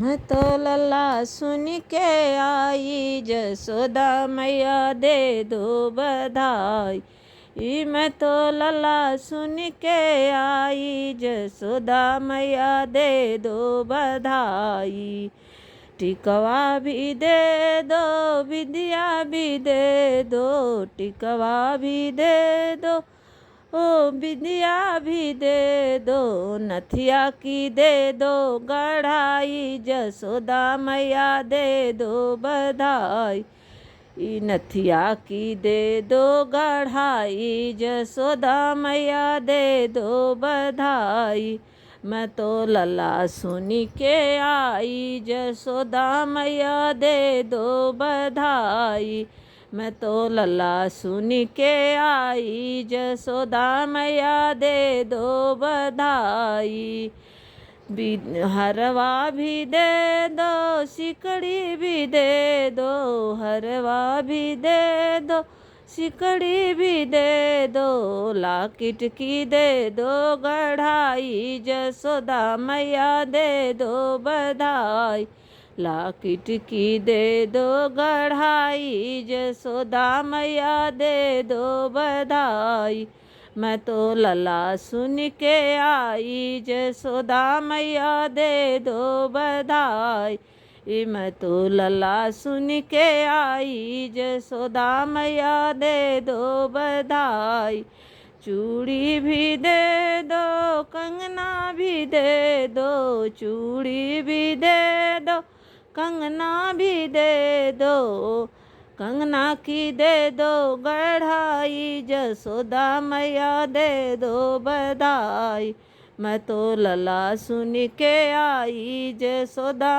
मैं तो लल्ला सुन के आई, जसोदा मैया दे दो बधाई। मैं तो लल्ला सुन के आई, जसोदा मैया दे दो बधाई। टिकवा भी दे दो, विद्या भी दे दो, टिकवा भी दे दो, ओ विद्या भी दे दो, नथिया की दे दो गढ़ाई, जसोदा मैया दे दो बधाई। नथिया की दे दो गढ़ाई, जसोदा मैया दे दो बधाई। मैं तो लल्ला सुनी के आई, जसोदा मैया दे दो बधाई। मैं तो लल्ला सुन के आई, जसोदा मैया दे दो बधाई। हरवा भी दे दो, सिकड़ी भी दे दो, हरवा भी दे दो, सिकड़ी भी दे दो, लाकिट की दे दो गढ़ाई, जसोदा मैया दे दो बधाई। लाकिट की दे दो गढ़ाई, जसोदा मैया दे दो बधाई। मैं तो लल्ला सुन के आई, जसोदा मैया दे दो बधाई। मैं तो लल्ला सुन के आई, जसोदा मैया दे दो बधाई। चूड़ी भी दे दो, कंगना भी दे दो, चूड़ी भी दे दो, कंगना भी दे दो, कंगना की दे दो गढ़ाई, जसोदा मैया दे दो बधाई। मैं तो लल्ला सुन के आई, जसोदा